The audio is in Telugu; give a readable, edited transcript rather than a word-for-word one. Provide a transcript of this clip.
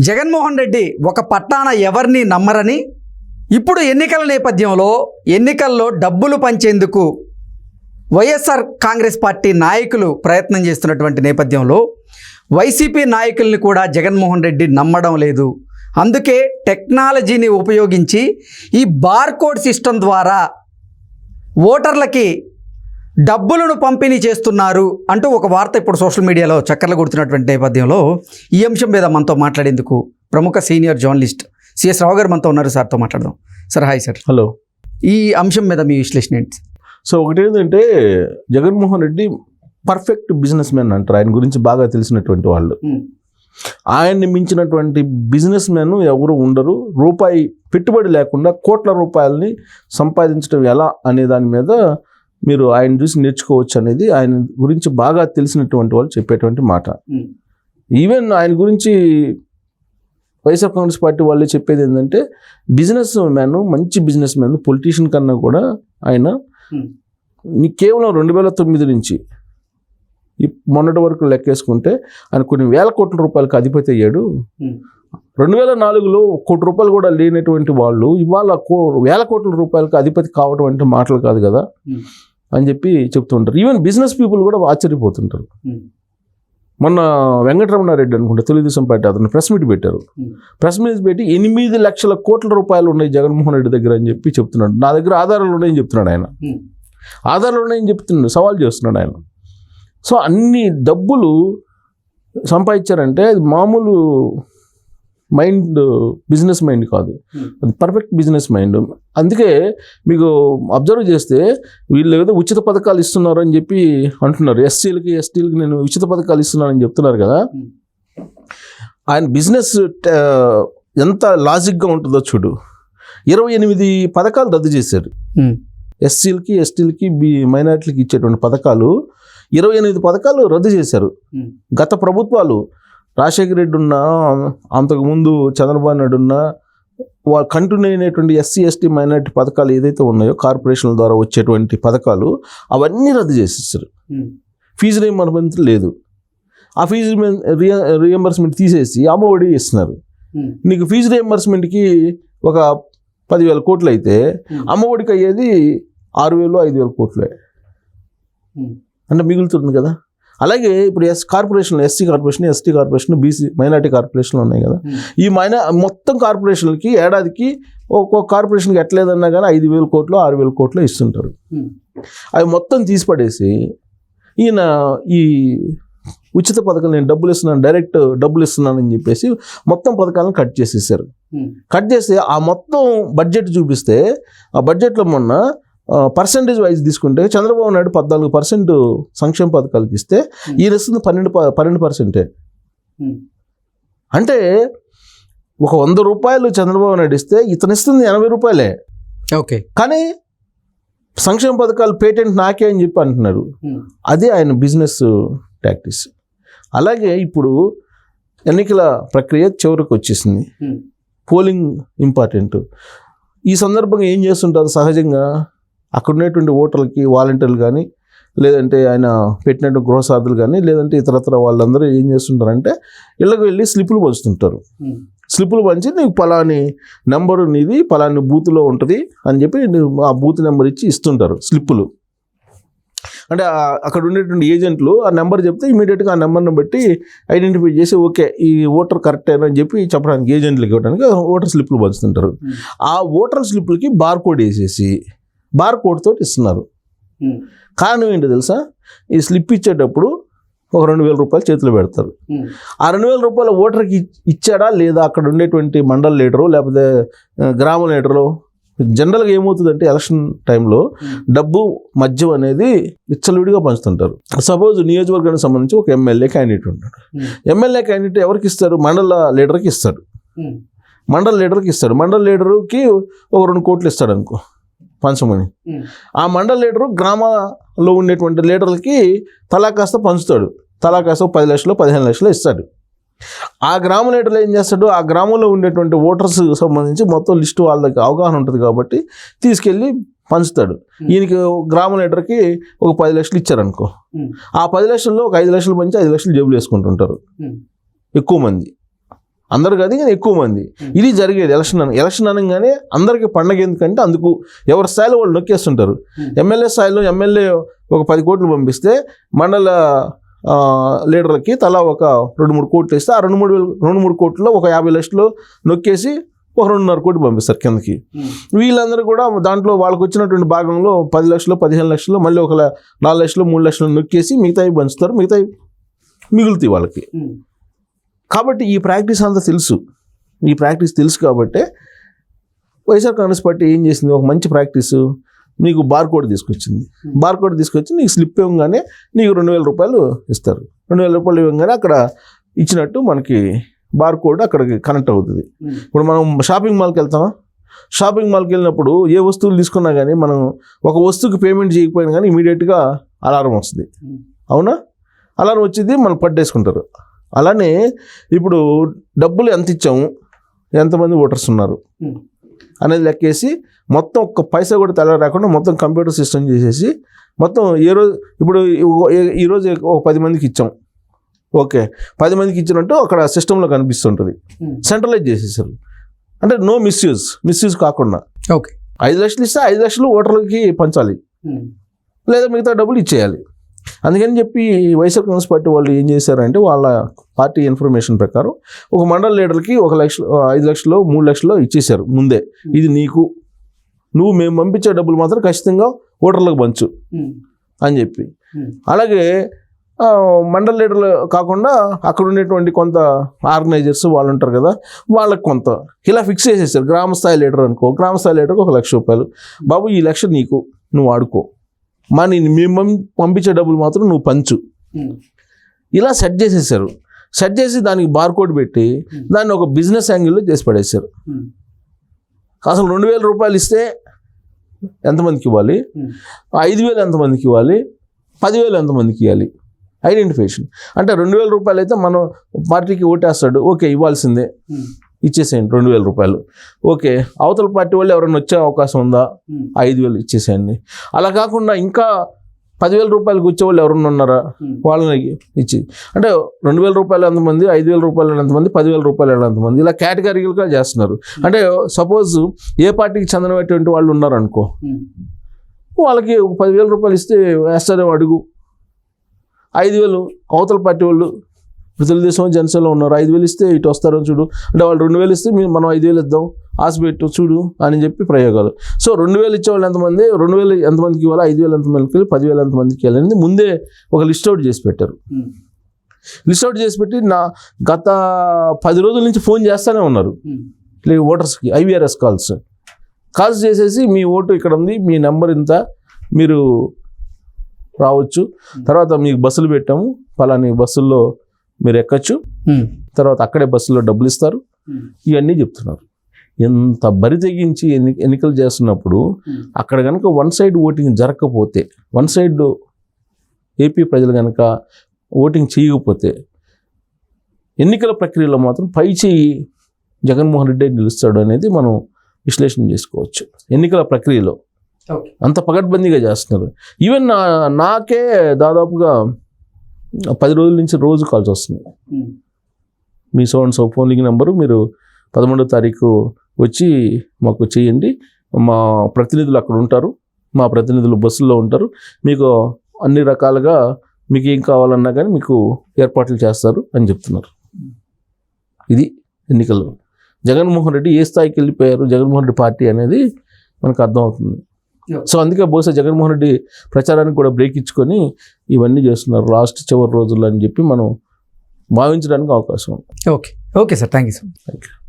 జగన్మోహన్ రెడ్డి ఒక పట్టాన ఎవరిని నమ్మరని, ఇప్పుడు ఎన్నికల నేపథ్యంలో ఎన్నికల్లో డబ్బులు పంచేందుకు వైఎస్ఆర్ కాంగ్రెస్ పార్టీ నాయకులు ప్రయత్నం చేస్తున్నటువంటి నేపథ్యంలో వైసీపీ నాయకుల్ని కూడా జగన్మోహన్ రెడ్డి నమ్మడం లేదు. అందుకే టెక్నాలజీని ఉపయోగించి ఈ బార్కోడ్ సిస్టమ్ ద్వారా ఓటర్లకి డబ్బులను పంపిణీ చేస్తున్నారు అంటూ ఒక వార్త ఇప్పుడు సోషల్ మీడియాలో చక్కర్లు కొడుతున్నటువంటి నేపథ్యంలో ఈ అంశం మీద మనతో మాట్లాడేందుకు ప్రముఖ సీనియర్ జర్నలిస్ట్ సిఎస్ రావు గారు మనతో ఉన్నారు. సార్తో మాట్లాడదాం. Sir hi sir. హలో. ఈ అంశం మీద మీ విశ్లేషణ ఏంటి? సో ఒకటి ఏంటంటే, Jaganmohan Reddy perfect business man అంటారు. ఆయన గురించి బాగా తెలిసినటువంటి వాళ్ళు. ఆయన్ని మించినటువంటి బిజినెస్ మ్యాన్ ఎవరు ఉండరు. రూపాయి పెట్టుబడి లేకుండా కోట్ల రూపాయలని సంపాదించడం ఎలా అనే దాని మీద మీరు ఆయన చూసి నేర్చుకోవచ్చు అనేది ఆయన గురించి బాగా తెలిసినటువంటి వాళ్ళు చెప్పేటువంటి మాట. ఈవెన్ ఆయన గురించి వైఎస్ఆర్ కాంగ్రెస్ పార్టీ వాళ్ళే చెప్పేది ఏంటంటే, బిజినెస్ మ్యాన్, మంచి బిజినెస్ మ్యాన్, పొలిటీషియన్ కన్నా కూడా ఆయన కేవలం 2009 నుంచి మొన్నటి వరకు లెక్కేసుకుంటే ఆయన కొన్ని వేల కోట్ల రూపాయలకు అధిపతి అయ్యాడు. 2004లో 1 కోటి రూపాయలు కూడా లేనటువంటి వాళ్ళు ఇవాళ వేల కోట్ల రూపాయలకు అధిపతి కావడం అంటే మాటలు కాదు కదా అని చెప్పి చెప్తుంటారు. ఈవెన్ బిజినెస్ పీపుల్ కూడా ఆశ్చర్యపోతుంటారు. మొన్న వెంకటరమణారెడ్డి అనుకుంటే తెలుగుదేశం పార్టీ అతను ప్రెస్ మీట్ పెట్టారు. ప్రెస్ మీట్ పెట్టి 8 లక్షల కోట్ల రూపాయలు ఉన్నాయి జగన్మోహన్ రెడ్డి దగ్గర అని చెప్పి చెప్తున్నాడు. నా దగ్గర ఆధారాలు ఉన్నాయని చెప్తున్నాడు ఆయన. ఆధారాలు ఉన్నాయని చెప్తున్నాడు, సవాల్ చేస్తున్నాడు ఆయన. సో అన్ని డబ్బులు సంపాదించారంటే అది మామూలు మైండ్, బిజినెస్ మైండ్ కాదు, అది పర్ఫెక్ట్ బిజినెస్ మైండ్. అందుకే మీకు అబ్జర్వ్ చేస్తే వీళ్ళు ఏదో ఉచిత పథకాలు ఇస్తున్నారు అని చెప్పి అంటున్నారు. ఎస్టీలకి నేను ఉచిత పథకాలు ఇస్తున్నానని చెప్తున్నారు కదా. ఆయన బిజినెస్ ఎంత లాజిక్గా ఉంటుందో చూడు. 28 పథకాలు రద్దు చేశారు. ఎస్సీలకి, ఎస్టీలకి, మైనారిటీలకి ఇచ్చేటువంటి పథకాలు 28 పథకాలు రద్దు చేశారు. గత ప్రభుత్వాలు రాజశేఖర రెడ్డి ఉన్నా, అంతకుముందు చంద్రబాబు నాయుడు ఉన్నా, వాళ్ళు కంటిన్యూ అయినటువంటి ఎస్సీ, ఎస్టీ, మైనారిటీ పథకాలు ఏదైతే ఉన్నాయో కార్పొరేషన్ల ద్వారా వచ్చేటువంటి పథకాలు అవన్నీ రద్దు చేసేసారు. ఫీజు రీయింబర్స్మెంట్ లేదు. ఆ ఫీజు రీయింబర్స్మెంట్ తీసేసి అమ్మఒడి ఇస్తున్నారు. నీకు ఫీజు రీయింబర్స్మెంట్కి ఒక 10,000 కోట్లు అయితే అమ్మఒడికి అయ్యేది 6,000, 5,000 కోట్లే అంటే మిగులుతుంది కదా. అలాగే ఇప్పుడు కార్పొరేషన్లు, SC corporation, ST corporation, BC minority కార్పొరేషన్లు ఉన్నాయి కదా. ఈ మొత్తం కార్పొరేషన్లకి ఏడాదికి ఒక్కొక్క కార్పొరేషన్కి ఎట్లేదన్నా కానీ 5,000 కోట్లు, 6,000 కోట్లు ఇస్తుంటారు. అవి మొత్తం తీసి పడేసి ఈయన ఈ ఉచిత పథకాలు, నేను డబ్బులు ఇస్తున్నాను, డైరెక్ట్ డబ్బులు ఇస్తున్నానని చెప్పేసి మొత్తం పథకాలను కట్ చేసేసారు. కట్ చేసి ఆ మొత్తం బడ్జెట్ చూపిస్తే, ఆ బడ్జెట్లో మొన్న పర్సంటేజ్ వైజ్ తీసుకుంటే చంద్రబాబు నాయుడు 14% సంక్షేమ పథకాలకి ఇస్తే ఈయన ఇస్తుంది 12%. అంటే ఒక 100 రూపాయలు చంద్రబాబు నాయుడు ఇస్తే ఇతను ఇస్తుంది 80 రూపాయలే. ఓకే. కానీ సంక్షేమ పథకాలు పేటెంట్ నాకే అని చెప్పి అంటున్నారు. అదే ఆయన బిజినెస్ టాక్టిక్స్. అలాగే ఇప్పుడు ఎన్నికల ప్రక్రియ చివరికి వచ్చేసింది. Polling important. ఈ సందర్భంగా ఏం చేస్తుంటారు సహజంగా, అక్కడ ఉన్నటువంటి ఓటర్లకి వాలంటీర్లు కానీ, లేదంటే ఆయన పెట్టినట్టు గృహసార్థులు కానీ, లేదంటే ఇతరత్ర వాళ్ళందరూ ఏం చేస్తుంటారంటే ఇళ్ళకి వెళ్ళి స్లిప్పులు పంచుతుంటారు. స్లిప్పులు పంచి నీకు పలాని నెంబరు నీది పలాని బూత్లో ఉంటుంది అని చెప్పి ఆ బూత్ నెంబర్ ఇచ్చి ఇస్తుంటారు స్లిప్పులు. అంటే అక్కడ ఉండేటువంటి ఏజెంట్లు ఆ నెంబర్ చెప్తే ఇమీడియట్గా ఆ నెంబర్ని బట్టి ఐడెంటిఫై చేసి ఓకే ఈ ఓటర్ కరెక్టేనా అని చెప్పి చెప్పడానికి, ఏజెంట్లకి ఇవ్వడానికి ఓటర్ స్లిప్లు పంచుతుంటారు. ఆ ఓటర్ స్లిప్లకి బార్కోడ్ వేసేసి బార్కోడ్ తోటి ఇస్తున్నారు. కారణం ఏంటో తెలుసా? ఈ స్లిప్ ఇచ్చేటప్పుడు ఒక 2,000 రూపాయలు చేతిలో పెడతారు. ఆ 2,000 రూపాయల ఓటర్కి ఇచ్చాడా లేదా అక్కడ ఉండేటువంటి మండల్ లీడరు లేకపోతే గ్రామ లీడరు. జనరల్గా ఏమవుతుందంటే ఎలక్షన్ టైంలో డబ్బు, మద్యం అనేది విచ్చలవిడిగా పంచుతుంటారు. సపోజ్ నియోజకవర్గానికి సంబంధించి ఒక ఎమ్మెల్యే క్యాండిడేట్ ఉంటాడు. ఎమ్మెల్యే క్యాండిడేట్ ఎవరికి ఇస్తారు? మండల లీడర్కి ఇస్తాడు. మండల లీడర్కి ఒక 2 కోట్లు ఇస్తాడు అనుకో పంచమని. ఆ మండల లీడరు గ్రామాల్లో ఉండేటువంటి లీడర్లకి తలా కాస్త పంచుతాడు. తలా కాస్త 10 లక్షలు, 15 లక్షలు ఇస్తాడు. ఆ గ్రామ లీడర్లు ఏం చేస్తాడు? ఆ గ్రామంలో ఉండేటువంటి ఓటర్స్ సంబంధించి మొత్తం లిస్టు వాళ్ళ దగ్గర అవగాహన ఉంటుంది కాబట్టి తీసుకెళ్ళి పంచుతాడు. ఈయనకి గ్రామ లీడర్కి ఒక 10 లక్షలు ఇచ్చారనుకో, ఆ 10 లక్షల్లో ఒక 5 లక్షలు పంచి 5 లక్షలు జేబులు వేసుకుంటుంటారు ఎక్కువ మంది. అందరికి అది కానీ ఎక్కువ మంది. ఇది జరిగేది ఎలక్షన్ అనగానే అందరికీ పండగ. ఎందుకంటే అందుకు ఎవరి స్థాయిలో వాళ్ళు నొక్కేస్తుంటారు. ఎమ్మెల్యే స్థాయిలో ఎమ్మెల్యే ఒక 10 కోట్లు పంపిస్తే మండల లీడర్లకి తలా ఒక 2-3 కోట్లు ఇస్తే ఆ 2-3 కోట్లు ఒక 50 లక్షలు నొక్కేసి ఒక 2.5 కోట్లు పంపిస్తారు కిందకి. వీళ్ళందరూ కూడా దాంట్లో వాళ్ళకి వచ్చినటువంటి భాగంలో 10 లక్షలు 15 లక్షలు మళ్ళీ ఒక 4 లక్షలు 3 లక్షలు నొక్కేసి మిగతావి పంచుతారు. మిగతావి మిగులుతాయి వాళ్ళకి. కాబట్టి ఈ ప్రాక్టీస్ అంతా తెలుసు కాబట్టి వైఎస్ఆర్ కాంగ్రెస్ పార్టీ ఏం చేసింది, ఒక మంచి ప్రాక్టీసు, నీకు బార్కోడ్ తీసుకొచ్చి నీకు స్లిప్ ఇవ్వగానే నీకు 2,000 రూపాయలు ఇస్తారు. 2,000 రూపాయలు ఇవ్వగానే అక్కడ ఇచ్చినట్టు మనకి బార్కోడ్ అక్కడికి కనెక్ట్ అవుతుంది. ఇప్పుడు మనం షాపింగ్ మాల్కి వెళ్తామా, షాపింగ్ మాల్కి వెళ్ళినప్పుడు ఏ వస్తువులు తీసుకున్నా కానీ మనం ఒక వస్తువుకి పేమెంట్ చేయకపోయినా కానీ ఇమీడియట్గా అలారం వస్తుంది. అవునా? అలారం వచ్చింది, మనం పట్టేసుకుంటారు. అలానే ఇప్పుడు డబ్బులు ఎంత ఇచ్చాము, ఎంతమంది ఓటర్స్ ఉన్నారు అనేది లెక్కేసి మొత్తం ఒక్క పైసా కూడా తెల్ల రాకుండా మొత్తం కంప్యూటర్ సిస్టమ్ చేసేసి మొత్తం ఇప్పుడు ఈరోజు ఒక 10 మందికి ఇచ్చాం, ఓకే 10 మందికి ఇచ్చినట్టు అక్కడ సిస్టంలో కనిపిస్తుంటుంది. సెంట్రలైజ్ చేసేసారు. అంటే నో మిస్యూజ్ కాకుండా. ఓకే, 5 లక్షలు ఇస్తే 5 లక్షలు ఓటర్లకి పంచాలి, లేదా మిగతా డబ్బులు ఇచ్చేయాలి. అందుకని చెప్పి వైఎస్ఆర్ కాంగ్రెస్ పార్టీ వాళ్ళు ఏం చేశారంటే వాళ్ళ పార్టీ ఇన్ఫర్మేషన్ ప్రకారం ఒక మండల లీడర్కి 1 లక్ష 5 లక్షలు 3 లక్షలు ఇచ్చేశారు ముందే. ఇది నువ్వు మేము పంపించే డబ్బులు మాత్రం ఖచ్చితంగా ఓటర్లకు పంచు అని చెప్పి. అలాగే మండల లీడర్లు కాకుండా అక్కడ ఉండేటువంటి కొంత ఆర్గనైజర్స్ వాళ్ళు ఉంటారు కదా, వాళ్ళకి కొంత ఇలా ఫిక్స్ చేసేసారు. గ్రామ స్థాయి లీడర్ అనుకో, గ్రామ స్థాయి లీడర్కి 1 లక్ష రూపాయలు, బాబు ఈ లక్ష నీకు, నువ్వు వాడుకో, మేము పంపించే డబ్బులు మాత్రం నువ్వు పంచు. ఇలా సెట్ చేసేసారు. సెట్ చేసి దానికి బార్కోడ్ పెట్టి దాన్ని ఒక బిజినెస్ యాంగిల్లో చేసి పడేశారు. అసలు 2,000 రూపాయలు ఇస్తే ఎంతమందికి ఇవ్వాలి, 5,000 ఎంతమందికి ఇవ్వాలి, 10,000 ఎంతమందికి ఇవ్వాలి, ఐడెంటిఫికేషన్. అంటే 2,000 రూపాయలు అయితే మనం పార్టీకి ఓటేస్తాడు, ఓకే ఇవ్వాల్సిందే, ఇచ్చేసేయండి 2,000 రూపాయలు. ఓకే, అవతల పార్టీ వాళ్ళు ఎవరైనా వచ్చే అవకాశం ఉందా, 5,000 ఇచ్చేసేయండి. అలా కాకుండా ఇంకా 10,000 రూపాయలకు వచ్చేవాళ్ళు ఎవరన్నా ఉన్నారా, వాళ్ళని ఇచ్చి, అంటే 2,000 రూపాయలు ఎంతమంది, 5,000 రూపాయలు ఎంతమంది, 10,000 రూపాయలు ఎంతమంది, ఇలా కేటగిరీలుగా చేస్తున్నారు. అంటే సపోజ్ ఏ పార్టీకి చెందినటువంటి వాళ్ళు ఉన్నారనుకో, వాళ్ళకి 10,000 రూపాయలు ఇస్తే వేస్తారేమో అడుగు. 5,000 అవతల పార్టీ వాళ్ళు తెలుగుదేశం జనసేనలో ఉన్నారు, 5,000 ఇస్తే ఇటు వస్తారో చూడు, అంటే వాళ్ళు 2,000 ఇస్తే మనం 5,000 ఇద్దాం, ఆశ పెట్టు చూడు అని చెప్పి ప్రయోగాలు. సో 2,000 ఇచ్చేవాళ్ళు ఎంతమంది, 2,000 ఎంతమందికి ఇవ్వాలి, 5,000 ఎంతమందికి ఇవ్వాలి, 10,000 ఎంతమందికి ఇవ్వాలి అనేది ముందే ఒక లిస్ట్ అవుట్ చేసి పెట్టారు. లిస్ట్ అవుట్ చేసి పెట్టి గత 10 రోజుల నుంచి ఫోన్ చేస్తూనే ఉన్నారు ఓటర్స్కి, IVRS కాల్స్ చేసేసి మీ ఓటు ఇక్కడ ఉంది, మీ నెంబర్ ఇంత, మీరు రావచ్చు, తర్వాత మీకు బస్సులు పెట్టాము, పలాని బస్సుల్లో మీరు ఎక్కచ్చు, తర్వాత అక్కడే బస్సులో డబ్బులు ఇస్తారు, ఇవన్నీ చెప్తున్నారు. ఎంత బరి తెగించి ఎన్నికలు చేస్తున్నప్పుడు అక్కడ కనుక వన్ సైడ్ ఓటింగ్ జరగకపోతే, వన్ సైడ్ ఏపీ ప్రజలు కనుక ఓటింగ్ చేయకపోతే ఎన్నికల ప్రక్రియలో మాత్రం పై చేయి జగన్మోహన్ రెడ్డి నిలుస్తాడు అనేది మనం విశ్లేషణ చేసుకోవచ్చు. ఎన్నికల ప్రక్రియలో అంత పగడ్బందీగా చేస్తున్నారు. ఈవెన్ నాకే దాదాపుగా 10 రోజుల నుంచి రోజు కాల్స్ వస్తుంది. మీ సో ఫోన్ లింక్ నెంబరు, మీరు 11వ తారీఖు వచ్చి మాకు చేయండి, మా ప్రతినిధులు అక్కడ ఉంటారు, మా ప్రతినిధులు బస్సుల్లో ఉంటారు, మీకు అన్ని రకాలుగా మీకు ఏం కావాలన్నా కానీ మీకు ఏర్పాట్లు చేస్తారు అని చెప్తున్నారు. ఇది ఎన్నికల్లో జగన్మోహన్ రెడ్డి ఏ స్థాయికి వెళ్ళిపోయారు, జగన్మోహన్ రెడ్డి పార్టీ అనేది మనకు అర్థమవుతుంది. సో అందుకే బహుశా జగన్మోహన్ రెడ్డి ప్రచారానికి కూడా బ్రేక్ ఇచ్చుకొని ఇవన్నీ చేస్తున్నారు లాస్ట్ చివరి రోజుల్లో అని చెప్పి మనం భావించడానికి అవకాశం ఉంది. Okay sir, thank you sir.